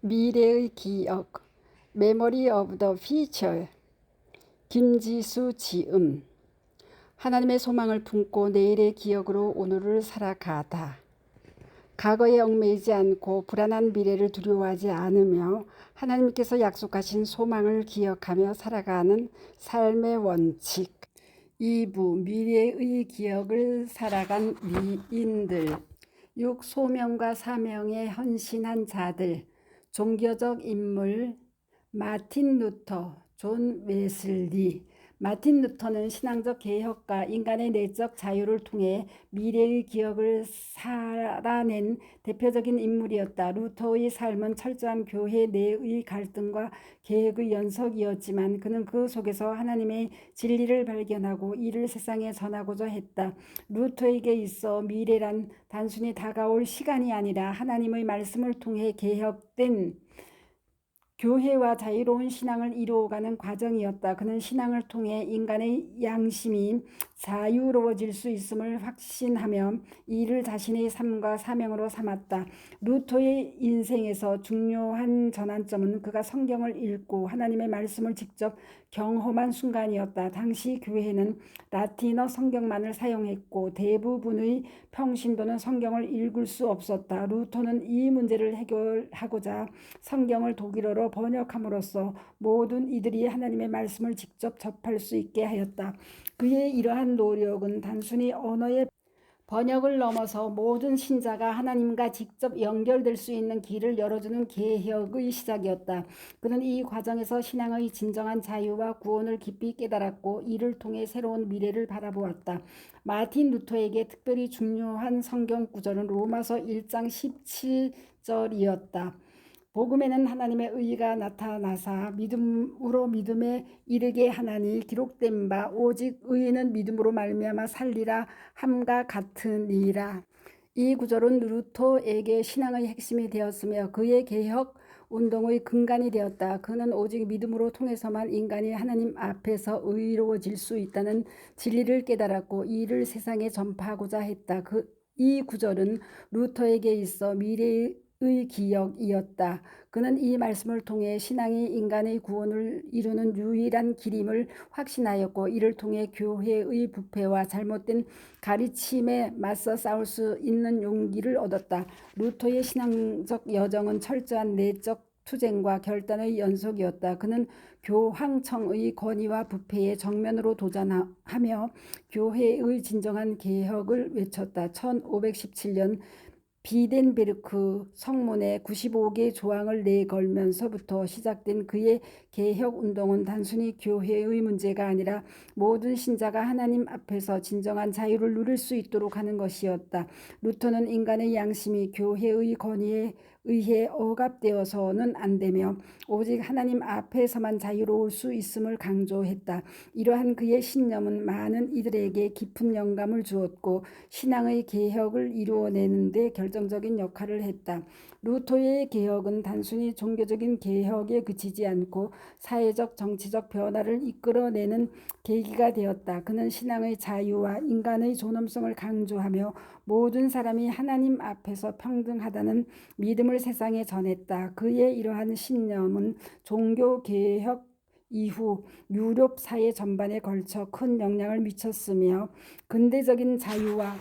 미래의 기억, 메모리 오브 더 피처, 김지수 지음. 하나님의 소망을 품고 내일의 기억으로 오늘을 살아가다. 과거에 얽매이지 않고 불안한 미래를 두려워하지 않으며 하나님께서 약속하신 소망을 기억하며 살아가는 삶의 원칙. 2부 미래의 기억을 살아간 미인들. 6. 소명과 사명에 헌신한 자들. 종교적 인물 마틴 루터, 존 웨슬리. 마틴 루터는 신앙적 개혁과 인간의 내적 자유를 통해 미래의 기억을 살아낸 대표적인 인물이었다. 루터의 삶은 철저한 교회 내의 갈등과 계획의 연속이었지만 그는 그 속에서 하나님의 진리를 발견하고 이를 세상에 전하고자 했다. 루터에게 있어 미래란 단순히 다가올 시간이 아니라 하나님의 말씀을 통해 개혁된 교회와 자유로운 신앙을 이루어가는 과정이었다. 그는 신앙을 통해 인간의 양심이 자유로워질 수 있음을 확신하며 이를 자신의 삶과 사명으로 삼았다. 루터의 인생에서 중요한 전환점은 그가 성경을 읽고 하나님의 말씀을 직접 경험한 순간이었다. 당시 교회는 라틴어 성경만을 사용했고 대부분의 평신도는 성경을 읽을 수 없었다. 루터는 이 문제를 해결하고자 성경을 독일어로 번역함으로써 모든 이들이 하나님의 말씀을 직접 접할 수 있게 하였다. 그의 이러한 노력은 단순히 언어의 번역을 넘어서 모든 신자가 하나님과 직접 연결될 수 있는 길을 열어주는 개혁의 시작이었다. 그는 이 과정에서 신앙의 진정한 자유와 구원을 깊이 깨달았고 이를 통해 새로운 미래를 바라보았다. 마틴 루터에게 특별히 중요한 성경 구절은 로마서 1장 17절이었다. 복음에는 하나님의 의가 나타나사 믿음으로 믿음에 이르게 하나니 기록된 바 오직 의인은 믿음으로 말미암아 살리라 함과 같으니라. 이 구절은 루터에게 신앙의 핵심이 되었으며 그의 개혁 운동의 근간이 되었다. 그는 오직 믿음으로 통해서만 인간이 하나님 앞에서 의로워질 수 있다는 진리를 깨달았고 이를 세상에 전파하고자 했다. 이 구절은 루터에게 있어 미래의 기억이었다. 그는 이 말씀을 통해 신앙이 인간의 구원을 이루는 유일한 길임을 확신하였고 이를 통해 교회의 부패와 잘못된 가르침에 맞서 싸울 수 있는 용기를 얻었다. 루터의 신앙적 여정은 철저한 내적 투쟁과 결단의 연속이었다. 그는 교황청의 권위와 부패에 정면으로 도전하며 교회의 진정한 개혁을 외쳤다. 1517년 비덴베르크 성문에 95개 조항을 내걸면서부터 시작된 그의 개혁 운동은 단순히 교회의 문제가 아니라 모든 신자가 하나님 앞에서 진정한 자유를 누릴 수 있도록 하는 것이었다. 루터는 인간의 양심이 교회의 권위에 의해 억압되어서는 안 되며 오직 하나님 앞에서만 자유로울 수 있음을 강조했다. 이러한 그의 신념은 많은 이들에게 깊은 영감을 주었고 신앙의 개혁을 이루어내는 데 결정적인 역할을 했다. 루터의 개혁은 단순히 종교적인 개혁에 그치지 않고 사회적 정치적 변화를 이끌어내는 계기가 되었다. 그는 신앙의 자유와 인간의 존엄성을 강조하며 모든 사람이 하나님 앞에서 평등하다는 믿음을 세상에 전했다. 그의 이러한 신념은 종교 개혁 이후 유럽 사회 전반에 걸쳐 큰 영향을 미쳤으며 근대적인 자유와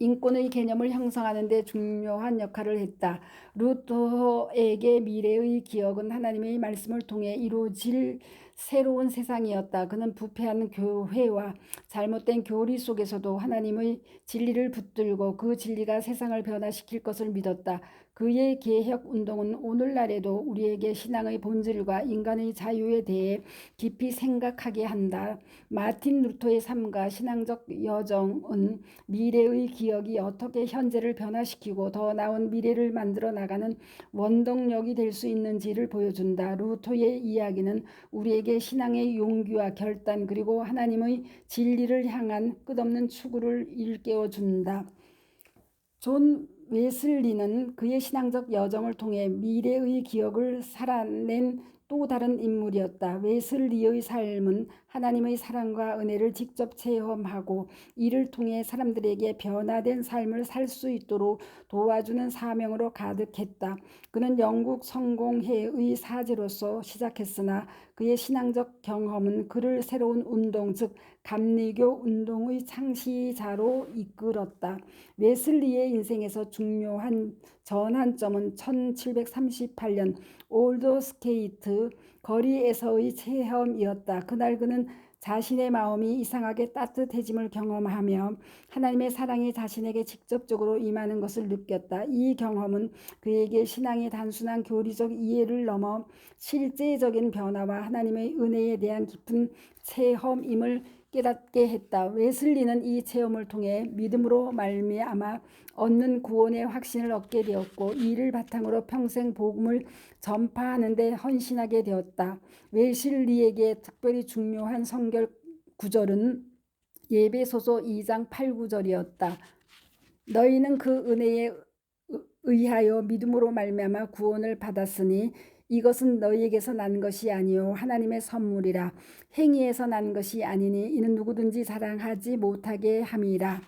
인권의 개념을 형성하는 데 중요한 역할을 했다. 루터에게 미래의 기억은 하나님의 말씀을 통해 이루어질 새로운 세상이었다. 그는 부패한 교회와 잘못된 교리 속에서도 하나님의 진리를 붙들고 그 진리가 세상을 변화시킬 것을 믿었다. 그의 개혁 운동은 오늘날에도 우리에게 신앙의 본질과 인간의 자유에 대해 깊이 생각하게 한다. 마틴 루터의 삶과 신앙적 여정은 미래의 기억이 어떻게 현재를 변화시키고 더 나은 미래를 만들어 나가는 원동력이 될 수 있는지를 보여준다. 루터의 이야기는 우리에게 신앙의 용기와 결단 그리고 하나님의 진리를 향한 끝없는 추구를 일깨워준다. 존 웨슬리는 그의 신앙적 여정을 통해 미래의 기억을 살아낸 또 다른 인물이었다. 웨슬리의 삶은 하나님의 사랑과 은혜를 직접 체험하고 이를 통해 사람들에게 변화된 삶을 살 수 있도록 도와주는 사명으로 가득했다. 그는 영국 성공회의 사제로서 시작했으나 그의 신앙적 경험은 그를 새로운 운동, 즉 감리교 운동의 창시자로 이끌었다. 웨슬리의 인생에서 중요한 전환점은 1738년 올더스케이트 거리에서의 체험이었다. 그날 그는 자신의 마음이 이상하게 따뜻해짐을 경험하며 하나님의 사랑이 자신에게 직접적으로 임하는 것을 느꼈다. 이 경험은 그에게 신앙의 단순한 교리적 이해를 넘어 실제적인 변화와 하나님의 은혜에 대한 깊은 체험임을 깨닫게 했다. 웨슬리는 이 체험을 통해 믿음으로 말미암아 얻는 구원의 확신을 얻게 되었고 이를 바탕으로 평생 복음을 전파하는 데 헌신하게 되었다. 웨슬리에게 특별히 중요한 성경 구절은 예배소서 2장 8, 9절이었다. 너희는 그 은혜에 의하여 믿음으로 말미암아 구원을 받았으니 이것은 너희에게서 난 것이 아니요 하나님의 선물이라. 행위에서 난 것이 아니니 이는 누구든지 자랑하지 못하게 함이라.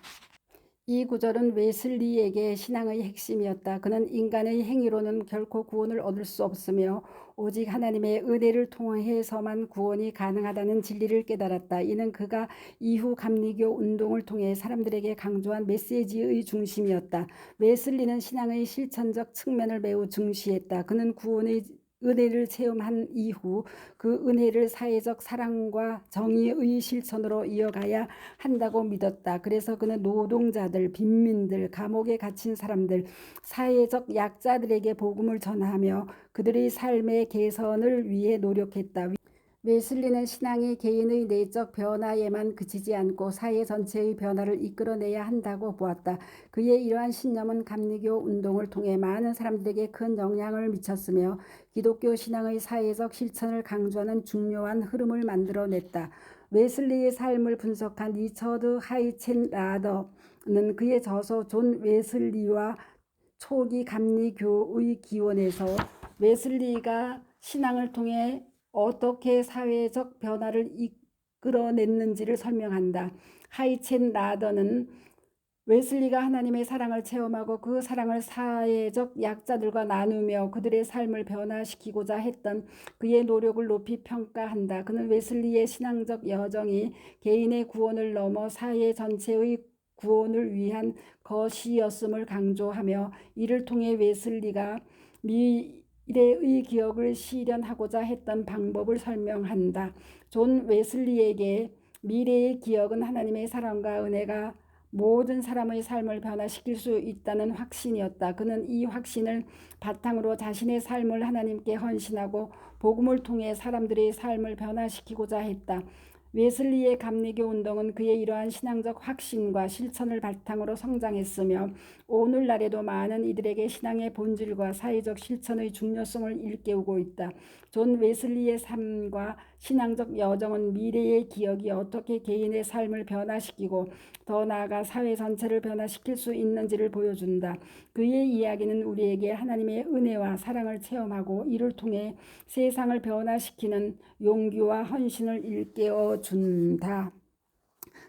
이 구절은 웨슬리에게 신앙의 핵심이었다. 그는 인간의 행위로는 결코 구원을 얻을 수 없으며 오직 하나님의 은혜를 통해서만 구원이 가능하다는 진리를 깨달았다. 이는 그가 이후 감리교 운동을 통해 사람들에게 강조한 메시지의 중심이었다. 웨슬리는 신앙의 실천적 측면을 매우 중시했다. 그는 구원의 은혜를 체험한 이후 그 은혜를 사회적 사랑과 정의의 실천으로 이어가야 한다고 믿었다. 그래서 그는 노동자들, 빈민들, 감옥에 갇힌 사람들, 사회적 약자들에게 복음을 전하며 그들의 삶의 개선을 위해 노력했다. 웨슬리는 신앙이 개인의 내적 변화에만 그치지 않고 사회 전체의 변화를 이끌어내야 한다고 보았다. 그의 이러한 신념은 감리교 운동을 통해 많은 사람들에게 큰 영향을 미쳤으며 기독교 신앙의 사회적 실천을 강조하는 중요한 흐름을 만들어냈다. 웨슬리의 삶을 분석한 리처드 하이첸라더는 그의 저서 존 웨슬리와 초기 감리교의 기원에서 웨슬리가 신앙을 통해 어떻게 사회적 변화를 이끌어냈는지를 설명한다. 하이첸 라더는 웨슬리가 하나님의 사랑을 체험하고 그 사랑을 사회적 약자들과 나누며 그들의 삶을 변화시키고자 했던 그의 노력을 높이 평가한다. 그는 웨슬리의 신앙적 여정이 개인의 구원을 넘어 사회 전체의 구원을 위한 것이었음을 강조하며 이를 통해 웨슬리가 미래의 기억을 실현하고자 했던 방법을 설명한다. 존 웨슬리에게 미래의 기억은 하나님의 사랑과 은혜가 모든 사람의 삶을 변화시킬 수 있다는 확신이었다. 그는 이 확신을 바탕으로 자신의 삶을 하나님께 헌신하고 복음을 통해 사람들의 삶을 변화시키고자 했다. 웨슬리의 감리교 운동은 그의 이러한 신앙적 확신과 실천을 바탕으로 성장했으며 오늘날에도 많은 이들에게 신앙의 본질과 사회적 실천의 중요성을 일깨우고 있다. 존 웨슬리의 삶과 신앙적 여정은 미래의 기억이 어떻게 개인의 삶을 변화시키고 더 나아가 사회 전체를 변화시킬 수 있는지를 보여준다. 그의 이야기는 우리에게 하나님의 은혜와 사랑을 체험하고 이를 통해 세상을 변화시키는 용기와 헌신을 일깨워 준다.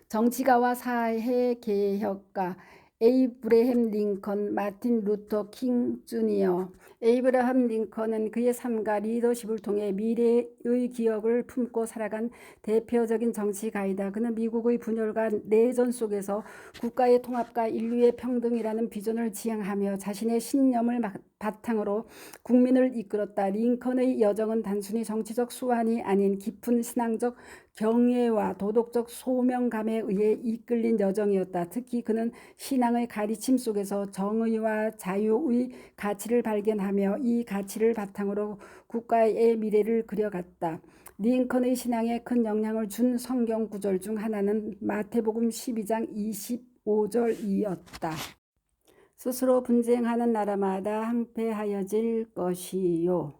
정치가와 사회개혁가 에이브래햄 링컨, 마틴 루터 킹 주니어. 에이브라함 링컨은 그의 삶과 리더십을 통해 미래의 기억을 품고 살아간 대표적인 정치가이다. 그는 미국의 분열과 내전 속에서 국가의 통합과 인류의 평등이라는 비전을 지향하며 자신의 신념을 바탕으로 국민을 이끌었다. 링컨의 여정은 단순히 정치적 수완이 아닌 깊은 신앙적 경외와 도덕적 소명감에 의해 이끌린 여정이었다. 특히 그는 신앙의 가르침 속에서 정의와 자유의 가치를 발견하며 이 가치를 바탕으로 국가의 미래를 그려갔다. 링컨의 신앙에 큰 영향을 준 성경 구절 중 하나는 마태복음 12장 25절이었다. 스스로 분쟁하는 나라마다 항폐하여질 것이요.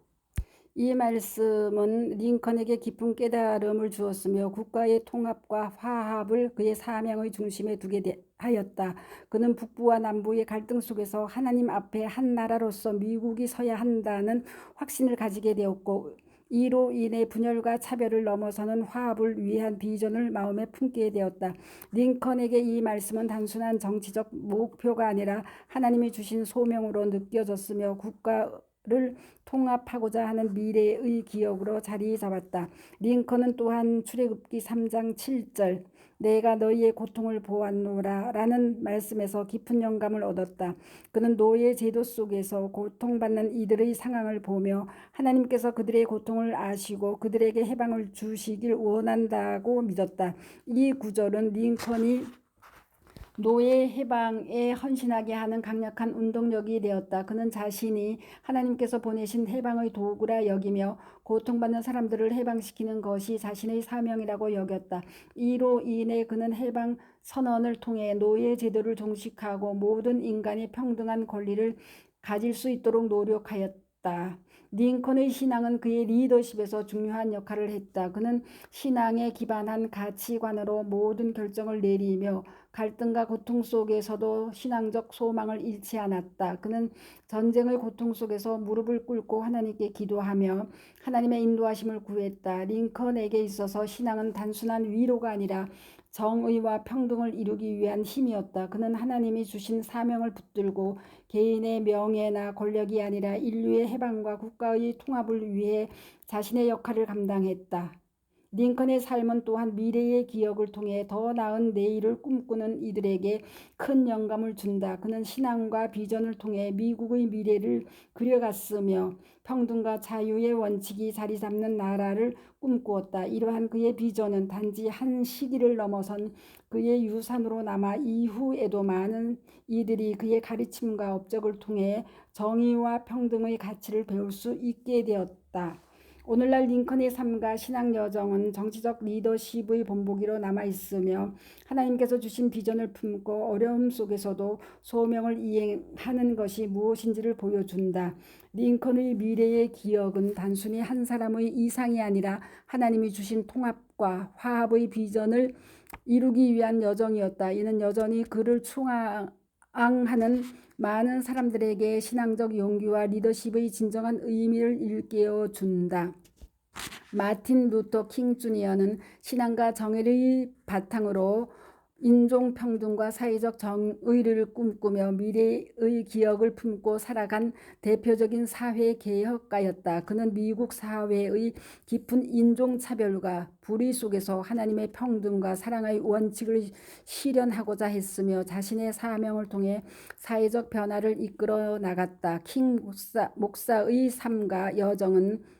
이 말씀은 링컨에게 깊은 깨달음을 주었으며 국가의 통합과 화합을 그의 사명의 중심에 두게 하였다. 그는 북부와 남부의 갈등 속에서 하나님 앞에 한 나라로서 미국이 서야 한다는 확신을 가지게 되었고 이로 인해 분열과 차별을 넘어서는 화합을 위한 비전을 마음에 품게 되었다. 링컨에게 이 말씀은 단순한 정치적 목표가 아니라 하나님이 주신 소명으로 느껴졌으며 국가를 통합하고자 하는 미래의 기억으로 자리 잡았다. 링컨은 또한 출애굽기 3장 7절 내가 너희의 고통을 보았노라 라는 말씀에서 깊은 영감을 얻었다. 그는 노예 제도 속에서 고통받는 이들의 상황을 보며 하나님께서 그들의 고통을 아시고 그들에게 해방을 주시길 원한다고 믿었다. 이 구절은 링컨이 노예 해방에 헌신하게 하는 강력한 운동력이 되었다. 그는 자신이 하나님께서 보내신 해방의 도구라 여기며 고통받는 사람들을 해방시키는 것이 자신의 사명이라고 여겼다. 이로 인해 그는 해방 선언을 통해 노예 제도를 종식하고 모든 인간이 평등한 권리를 가질 수 있도록 노력하였다. 링컨의 신앙은 그의 리더십에서 중요한 역할을 했다. 그는 신앙에 기반한 가치관으로 모든 결정을 내리며 갈등과 고통 속에서도 신앙적 소망을 잃지 않았다. 그는 전쟁의 고통 속에서 무릎을 꿇고 하나님께 기도하며 하나님의 인도하심을 구했다. 링컨에게 있어서 신앙은 단순한 위로가 아니라 정의와 평등을 이루기 위한 힘이었다. 그는 하나님이 주신 사명을 붙들고 개인의 명예나 권력이 아니라 인류의 해방과 국가의 통합을 위해 자신의 역할을 감당했다. 링컨의 삶은 또한 미래의 기억을 통해 더 나은 내일을 꿈꾸는 이들에게 큰 영감을 준다. 그는 신앙과 비전을 통해 미국의 미래를 그려갔으며 평등과 자유의 원칙이 자리 잡는 나라를 꿈꾸었다. 이러한 그의 비전은 단지 한 시기를 넘어선 그의 유산으로 남아 이후에도 많은 이들이 그의 가르침과 업적을 통해 정의와 평등의 가치를 배울 수 있게 되었다. 오늘날 링컨의 삶과 신앙 여정은 정치적 리더십의 본보기로 남아있으며 하나님께서 주신 비전을 품고 어려움 속에서도 소명을 이행하는 것이 무엇인지를 보여준다. 링컨의 미래의 기억은 단순히 한 사람의 이상이 아니라 하나님이 주신 통합과 화합의 비전을 이루기 위한 여정이었다. 이는 여전히 그를 충항하는 많은 사람들에게 신앙적 용기와 리더십의 진정한 의미를 일깨워 준다. 마틴 루터 킹 주니어는 신앙과 정의를 바탕으로 인종평등과 사회적 정의를 꿈꾸며 미래의 기억을 품고 살아간 대표적인 사회개혁가였다. 그는 미국 사회의 깊은 인종차별과 불의 속에서 하나님의 평등과 사랑의 원칙을 실현하고자 했으며 자신의 사명을 통해 사회적 변화를 이끌어 나갔다. 킹 목사의 삶과 여정은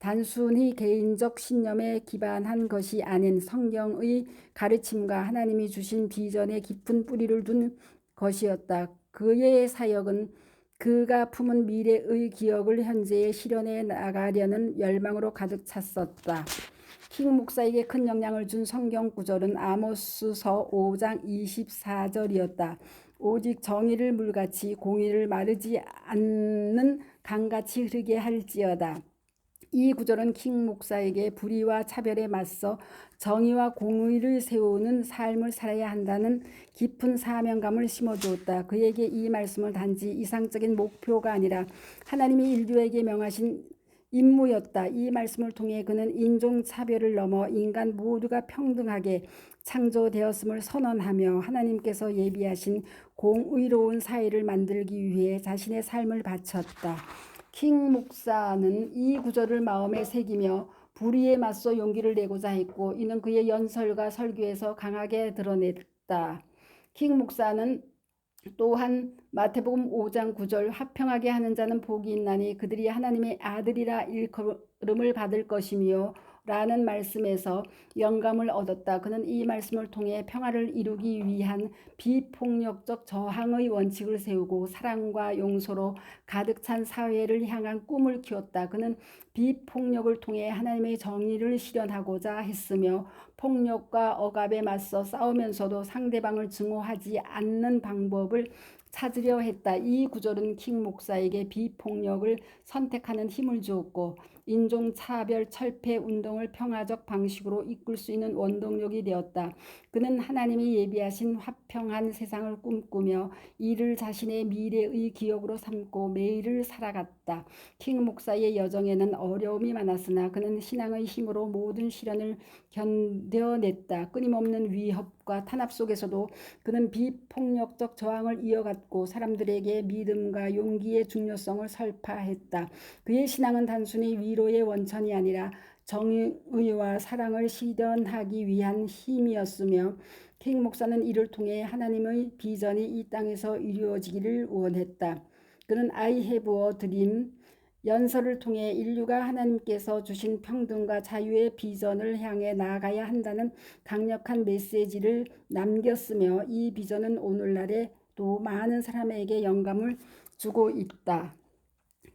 단순히 개인적 신념에 기반한 것이 아닌 성경의 가르침과 하나님이 주신 비전에 깊은 뿌리를 둔 것이었다. 그의 사역은 그가 품은 미래의 기억을 현재에 실현해 나가려는 열망으로 가득 찼었다. 킹 목사에게 큰 영향을 준 성경 구절은 아모스서 5장 24절이었다. 오직 정의를 물같이 공의를 마르지 않는 강같이 흐르게 할지어다. 이 구절은 킹 목사에게 불의와 차별에 맞서 정의와 공의를 세우는 삶을 살아야 한다는 깊은 사명감을 심어주었다. 그에게 이 말씀은 단지 이상적인 목표가 아니라 하나님이 인류에게 명하신 임무였다. 이 말씀을 통해 그는 인종차별을 넘어 인간 모두가 평등하게 창조되었음을 선언하며 하나님께서 예비하신 공의로운 사회를 만들기 위해 자신의 삶을 바쳤다. 킹 목사는 이 구절을 마음에 새기며 불의에 맞서 용기를 내고자 했고 이는 그의 연설과 설교에서 강하게 드러냈다. 킹 목사는 또한 마태복음 5장 9절 화평하게 하는 자는 복이 있나니 그들이 하나님의 아들이라 일컬음을 받을 것이며 라는 말씀에서 영감을 얻었다. 그는 이 말씀을 통해 평화를 이루기 위한 비폭력적 저항의 원칙을 세우고 사랑과 용서로 가득 찬 사회를 향한 꿈을 키웠다. 그는 비폭력을 통해 하나님의 정의를 실현하고자 했으며 폭력과 억압에 맞서 싸우면서도 상대방을 증오하지 않는 방법을 찾으려 했다. 이 구절은 킹 목사에게 비폭력을 선택하는 힘을 주었고 인종차별 철폐 운동을 평화적 방식으로 이끌 수 있는 원동력이 되었다. 그는 하나님이 예비하신 화평한 세상을 꿈꾸며 이를 자신의 미래의 기억으로 삼고 매일을 살아갔다. 킹 목사의 여정에는 어려움이 많았으나 그는 신앙의 힘으로 모든 시련을 견뎌냈다. 끊임없는 위협과 탄압 속에서도 그는 비폭력적 저항을 이어갔고 사람들에게 믿음과 용기의 중요성을 설파했다. 그의 신앙은 단순히 위로의 원천이 아니라 정의와 사랑을 실현하기 위한 힘이었으며 킹 목사는 이를 통해 하나님의 비전이 이 땅에서 이루어지기를 원했다. 그는 I have a dream 연설을 통해 인류가 하나님께서 주신 평등과 자유의 비전을 향해 나아가야 한다는 강력한 메시지를 남겼으며 이 비전은 오늘날에도 많은 사람에게 영감을 주고 있다.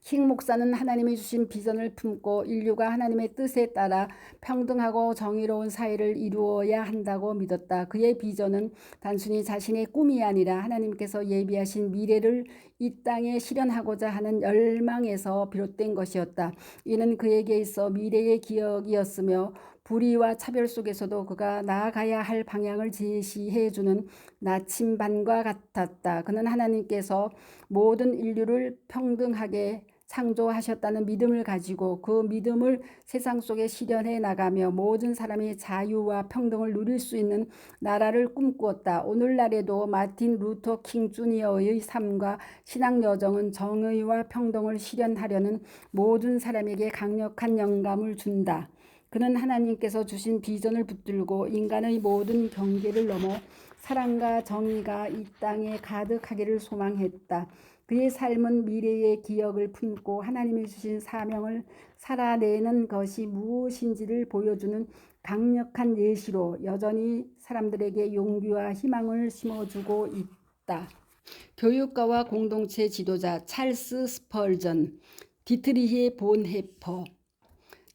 킹 목사는 하나님이 주신 비전을 품고 인류가 하나님의 뜻에 따라 평등하고 정의로운 사회를 이루어야 한다고 믿었다. 그의 비전은 단순히 자신의 꿈이 아니라 하나님께서 예비하신 미래를 이 땅에 실현하고자 하는 열망에서 비롯된 것이었다. 이는 그에게 있어 미래의 기억이었으며 불의와 차별 속에서도 그가 나아가야 할 방향을 제시해주는 나침반과 같았다. 그는 하나님께서 모든 인류를 평등하게 창조하셨다는 믿음을 가지고 그 믿음을 세상 속에 실현해 나가며 모든 사람이 자유와 평등을 누릴 수 있는 나라를 꿈꾸었다. 오늘날에도 마틴 루터 킹 주니어의 삶과 신앙 여정은 정의와 평등을 실현하려는 모든 사람에게 강력한 영감을 준다. 그는 하나님께서 주신 비전을 붙들고 인간의 모든 경계를 넘어 사랑과 정의가 이 땅에 가득하기를 소망했다. 그의 삶은 미래의 기억을 품고 하나님이 주신 사명을 살아내는 것이 무엇인지를 보여주는 강력한 예시로 여전히 사람들에게 용기와 희망을 심어주고 있다. 교육가와 공동체 지도자 찰스 스펄전, 디트리히 본헤퍼.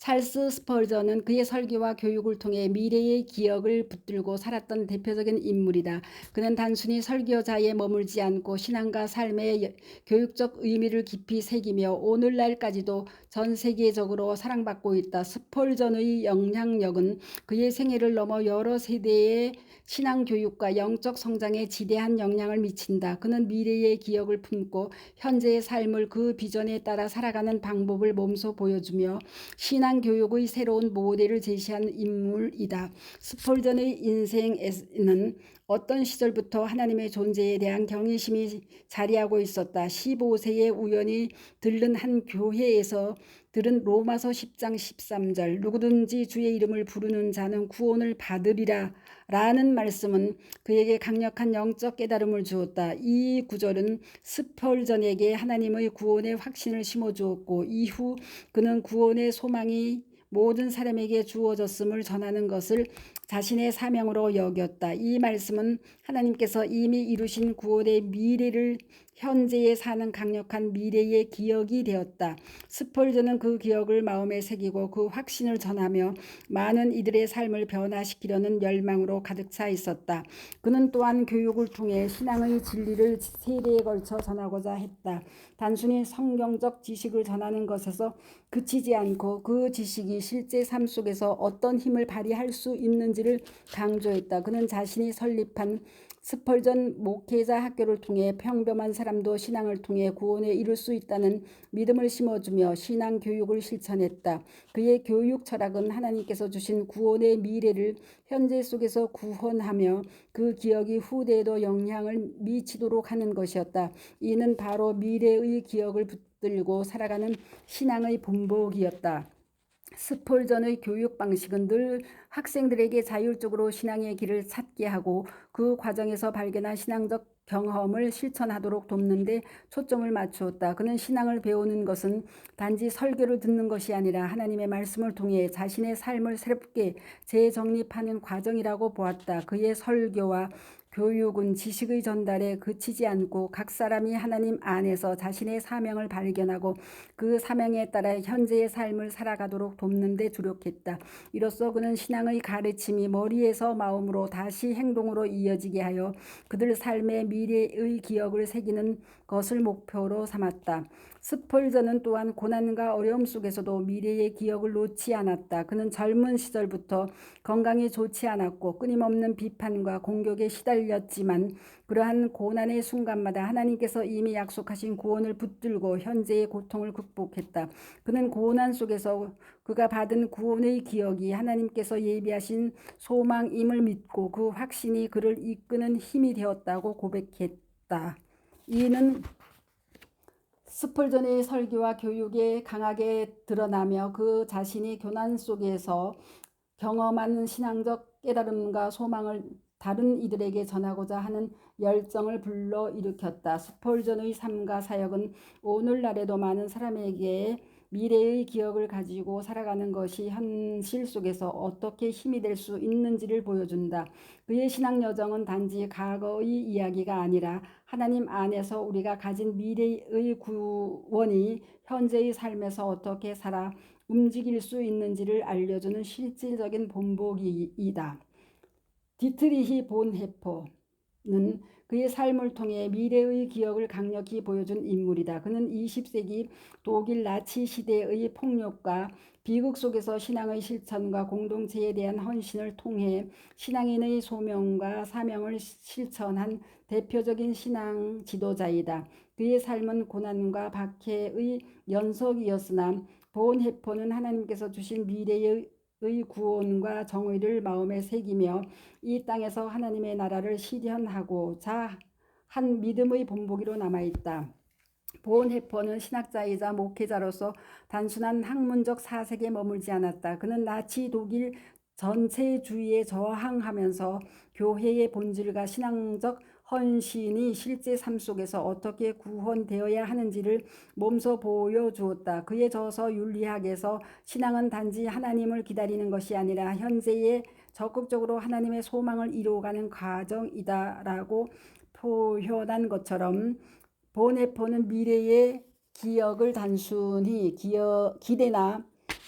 찰스 스펄전은 그의 설교와 교육을 통해 미래의 기억을 붙들고 살았던 대표적인 인물이다. 그는 단순히 설교자에 머물지 않고 신앙과 삶의 교육적 의미를 깊이 새기며 오늘날까지도 전 세계적으로 사랑받고 있다. 스펄전의 영향력은 그의 생애를 넘어 여러 세대의 신앙 교육과 영적 성장에 지대한 영향을 미친다. 그는 미래의 기억을 품고 현재의 삶을 그 비전에 따라 살아가는 방법을 몸소 보여주며 신앙 교육의 새로운 모델을 제시한 인물이다. 스펄전의 인생에는 어떤 시절부터 하나님의 존재에 대한 경외심이 자리하고 있었다. 15세에 우연히 들른 한 교회에서 들은 로마서 10장 13절 누구든지 주의 이름을 부르는 자는 구원을 받으리라 라는 말씀은 그에게 강력한 영적 깨달음을 주었다. 이 구절은 스펄전에게 하나님의 구원의 확신을 심어주었고 이후 그는 구원의 소망이 모든 사람에게 주어졌음을 전하는 것을 자신의 사명으로 여겼다. 이 말씀은 하나님께서 이미 이루신 구원의 미래를 현재에 사는 강력한 미래의 기억이 되었다. 스펄전은 그 기억을 마음에 새기고 그 확신을 전하며 많은 이들의 삶을 변화시키려는 열망으로 가득 차 있었다. 그는 또한 교육을 통해 신앙의 진리를 세대에 걸쳐 전하고자 했다. 단순히 성경적 지식을 전하는 것에서 그치지 않고 그 지식이 실제 삶 속에서 어떤 힘을 발휘할 수 있는지를 강조했다. 그는 자신이 설립한 스펄전 목회자 학교를 통해 평범한 사람도 신앙을 통해 구원에 이룰 수 있다는 믿음을 심어주며 신앙 교육을 실천했다. 그의 교육 철학은 하나님께서 주신 구원의 미래를 현재 속에서 구원하며 그 기억이 후대에도 영향을 미치도록 하는 것이었다. 이는 바로 미래의 기억을 붙들고 살아가는 신앙의 본보기였다. 스펄전의 교육 방식은 늘 학생들에게 자율적으로 신앙의 길을 찾게 하고 그 과정에서 발견한 신앙적 경험을 실천하도록 돕는 데 초점을 맞추었다. 그는 신앙을 배우는 것은 단지 설교를 듣는 것이 아니라 하나님의 말씀을 통해 자신의 삶을 새롭게 재정립하는 과정이라고 보았다. 그의 설교와 교육은 지식의 전달에 그치지 않고 각 사람이 하나님 안에서 자신의 사명을 발견하고 그 사명에 따라 현재의 삶을 살아가도록 돕는 데 주력했다. 이로써 그는 신앙의 가르침이 머리에서 마음으로 다시 행동으로 이어지게 하여 그들 삶의 미래의 기억을 새기는 것을 목표로 삼았다. 스펄전은 또한 고난과 어려움 속에서도 미래의 기억을 놓지 않았다. 그는 젊은 시절부터 건강이 좋지 않았고 끊임없는 비판과 공격에 시달렸지만 그러한 고난의 순간마다 하나님께서 이미 약속하신 구원을 붙들고 현재의 고통을 극복했다. 그는 고난 속에서 그가 받은 구원의 기억이 하나님께서 예비하신 소망임을 믿고 그 확신이 그를 이끄는 힘이 되었다고 고백했다. 이는 스펄전의 설교와 교육에 강하게 드러나며 그 자신이 고난 속에서 경험한 신앙적 깨달음과 소망을 다른 이들에게 전하고자 하는 열정을 불러일으켰다. 스펄전의 삶과 사역은 오늘날에도 많은 사람에게 미래의 기억을 가지고 살아가는 것이 현실 속에서 어떻게 힘이 될 수 있는지를 보여준다. 그의 신앙 여정은 단지 과거의 이야기가 아니라 하나님 안에서 우리가 가진 미래의 구원이 현재의 삶에서 어떻게 살아 움직일 수 있는지를 알려주는 실질적인 본보기이다. 디트리히 본헤퍼는 그의 삶을 통해 미래의 기억을 강력히 보여준 인물이다. 그는 20세기 독일 나치 시대의 폭력과 비극 속에서 신앙의 실천과 공동체에 대한 헌신을 통해 신앙인의 소명과 사명을 실천한 대표적인 신앙 지도자이다. 그의 삶은 고난과 박해의 연속이었으나 본헤퍼는 하나님께서 주신 미래의 구원과 정의를 마음에 새기며 이 땅에서 하나님의 나라를 실현하고자 한 믿음의 본보기로 남아있다. 본헤퍼는 신학자이자 목회자로서 단순한 학문적 사색에 머물지 않았다. 그는 나치 독일 전체주의에 저항하면서 교회의 본질과 신앙적 헌신이 실제 삶 속에서 어떻게 구현되어야 하는지를 몸소 보여주었다. 그의 저서 윤리학에서 신앙은 단지 하나님을 기다리는 것이 아니라 현재에 적극적으로 하나님의 소망을 이루어가는 과정이다라고 표현한 것처럼 본헤퍼는 미래의 기억을 단순히 기대나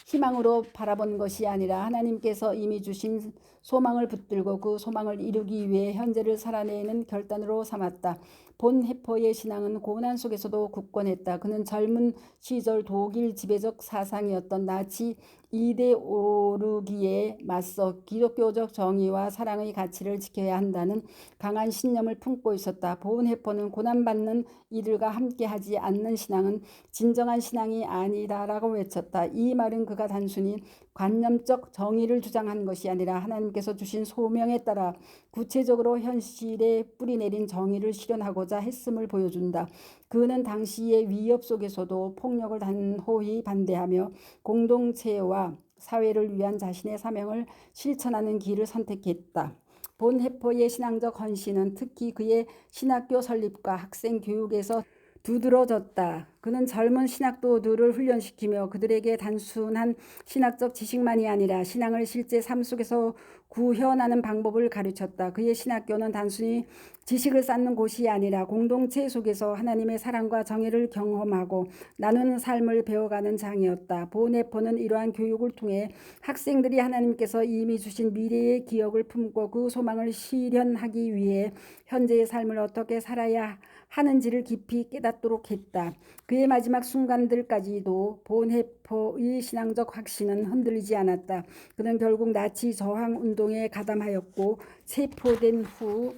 희망으로 바라본 것이 아니라 하나님께서 이미 주신 소망을 붙들고 그 소망을 이루기 위해 현재를 살아내는 결단으로 삼았다. 본헤퍼의 신앙은 고난 속에서도 굳건했다. 그는 젊은 시절 독일 지배적 사상이었던 나치 이데올로기에 맞서 기독교적 정의와 사랑의 가치를 지켜야 한다는 강한 신념을 품고 있었다. 본헤퍼는 고난받는 이들과 함께하지 않는 신앙은 진정한 신앙이 아니다라고 외쳤다. 이 말은 그가 단순히 관념적 정의를 주장한 것이 아니라 하나님께서 주신 소명에 따라 구체적으로 현실에 뿌리내린 정의를 실현하고자 했음을 보여준다. 그는 당시의 위협 속에서도 폭력을 단호히 반대하며 공동체와 사회를 위한 자신의 사명을 실천하는 길을 선택했다. 본헤퍼의 신앙적 헌신은 특히 그의 신학교 설립과 학생 교육에서 두드러졌다. 그는 젊은 신학도들을 훈련시키며 그들에게 단순한 신학적 지식만이 아니라 신앙을 실제 삶 속에서 구현하는 방법을 가르쳤다. 그의 신학교는 단순히 지식을 쌓는 곳이 아니라 공동체 속에서 하나님의 사랑과 정의를 경험하고 나누는 삶을 배워가는 장이었다. 본헤퍼는 이러한 교육을 통해 학생들이 하나님께서 이미 주신 미래의 기억을 품고 그 소망을 실현하기 위해 현재의 삶을 어떻게 살아야 하는지를 깊이 깨닫도록 했다. 그의 마지막 순간들까지도 본헤퍼의 신앙적 확신은 흔들리지 않았다. 그는 결국 나치 저항 운동에 가담하였고 체포된 후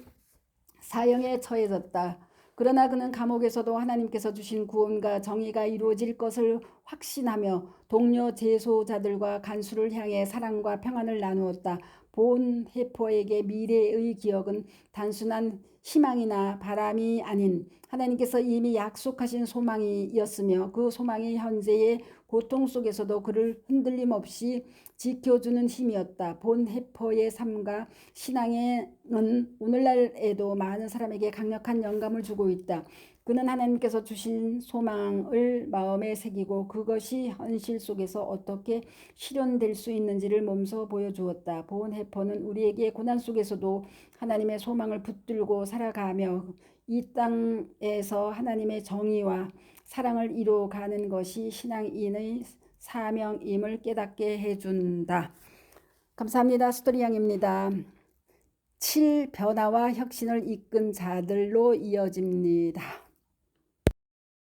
사형에 처해졌다. 그러나 그는 감옥에서도 하나님께서 주신 구원과 정의가 이루어질 것을 확신하며 동료 재소자들과 간수를 향해 사랑과 평안을 나누었다. 본헤퍼에게 미래의 기억은 단순한 희망이나 바람이 아닌 하나님께서 이미 약속하신 소망이었으며 그 소망이 현재의 고통 속에서도 그를 흔들림 없이 지켜주는 힘이었다. 본헤퍼의 삶과 신앙은 오늘날에도 많은 사람에게 강력한 영감을 주고 있다. 그는 하나님께서 주신 소망을 마음에 새기고 그것이 현실 속에서 어떻게 실현될 수 있는지를 몸소 보여주었다. 본 해퍼는 우리에게 고난 속에서도 하나님의 소망을 붙들고 살아가며 이 땅에서 하나님의 정의와 사랑을 이루어가는 것이 신앙인의 사명임을 깨닫게 해준다. 감사합니다. 스토리양입니다. 7. 변화와 혁신을 이끈 자들로 이어집니다.